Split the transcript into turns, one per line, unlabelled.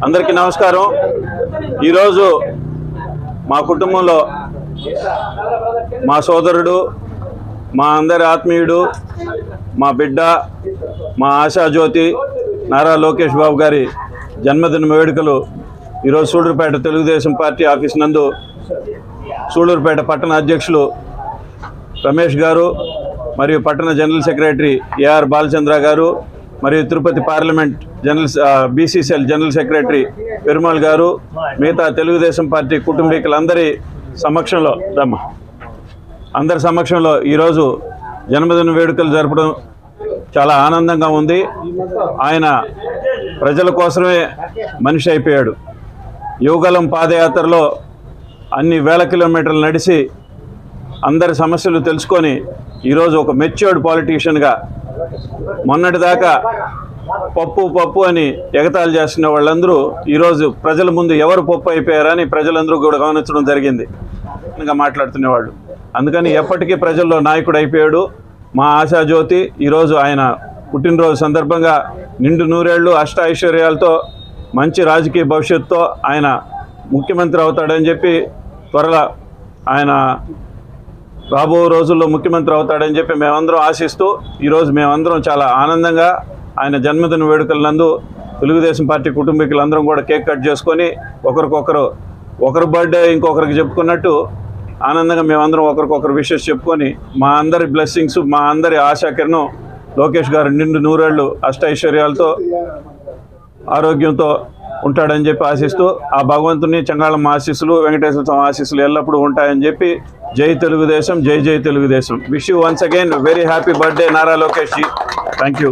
అందరికీ నమస్కారం. ఈరోజు మా కుటుంబంలో మా సోదరుడు, మా అందరి ఆత్మీయుడు, మా బిడ్డ, మా ఆశాజ్యోతి నారా లోకేష్ బాబు గారి జన్మదిన వేడుకలు ఈరోజు సూళ్ళూరుపేట తెలుగుదేశం పార్టీ ఆఫీస్ నందు సూళ్ళూరుపేట పట్టణ అధ్యక్షులు రమేష్ గారు మరియు పట్టణ జనరల్ సెక్రటరీ ఏఆర్ బాలచంద్ర గారు మరియు Tirupati parliament BCCL general secretary Perumal గారు, మిగతా తెలుగుదేశం పార్టీ కుటుంబీకులందరి సమక్షంలో అందరి సమక్షంలో ఈరోజు జన్మదిన వేడుకలు జరపడం చాలా ఆనందంగా ఉంది. ఆయన ప్రజల కోసమే మనిషి అయిపోయాడు. యువగలం పాదయాత్రలో అన్ని వేల కిలోమీటర్లు నడిచి అందరి సమస్యలు తెలుసుకొని ఈరోజు ఒక మెచ్యూర్డ్ పాలిటీషియన్గా, మొన్నటిదాకా పప్పు అని ఎగతాళి చేస్తున్న వాళ్ళందరూ ఈరోజు ప్రజల ముందు ఎవరు పప్పు అయిపోయారని ప్రజలందరూ కూడా గమనించడం జరిగింది. మాట్లాడుతునేవాళ్ళు. అందుకని ఎప్పటికీ ప్రజల్లో నాయకుడు అయిపోయాడు. మా ఆశాజ్యోతి ఈరోజు ఆయన పుట్టినరోజు సందర్భంగా నిండు నూరేళ్లు అష్ట ఐశ్వర్యాలతో మంచి రాజకీయ భవిష్యత్తుతో ఆయన ముఖ్యమంత్రి అవుతాడని చెప్పి, త్వరలో ఆయన రాబో రోజుల్లో ముఖ్యమంత్రి అవుతాడని చెప్పి మేమందరం ఆశిస్తూ ఈరోజు మేమందరం చాలా ఆనందంగా ఆయన జన్మదిన వేడుకల నందు తెలుగుదేశం పార్టీ కుటుంబీకులందరం కూడా కేక్ కట్ చేసుకొని ఒకరి బర్త్డే ఇంకొకరికి చెప్పుకున్నట్టు ఆనందంగా మేమందరం ఒకరికొకరు విషెస్ చెప్పుకొని మా అందరి బ్లెస్సింగ్స్, మా అందరి ఆశాకిరణం లోకేష్ గారు నిండు నూరేళ్లు అష్టైశ్వర్యాలతో ఆరోగ్యంతో ఉంటాడని చెప్పి ఆశిస్తూ, ఆ భగవంతుని చంగాళమ్మ ఆశీస్సులు, వెంకటేశ్వర స్వామి ఆశీస్సులు ఎల్లప్పుడూ ఉంటాయని చెప్పి జై తెలుగుదేశం, జై జై Telugu Desam. Wish you once again very happy birthday Nara Lokesh ji. Thank you.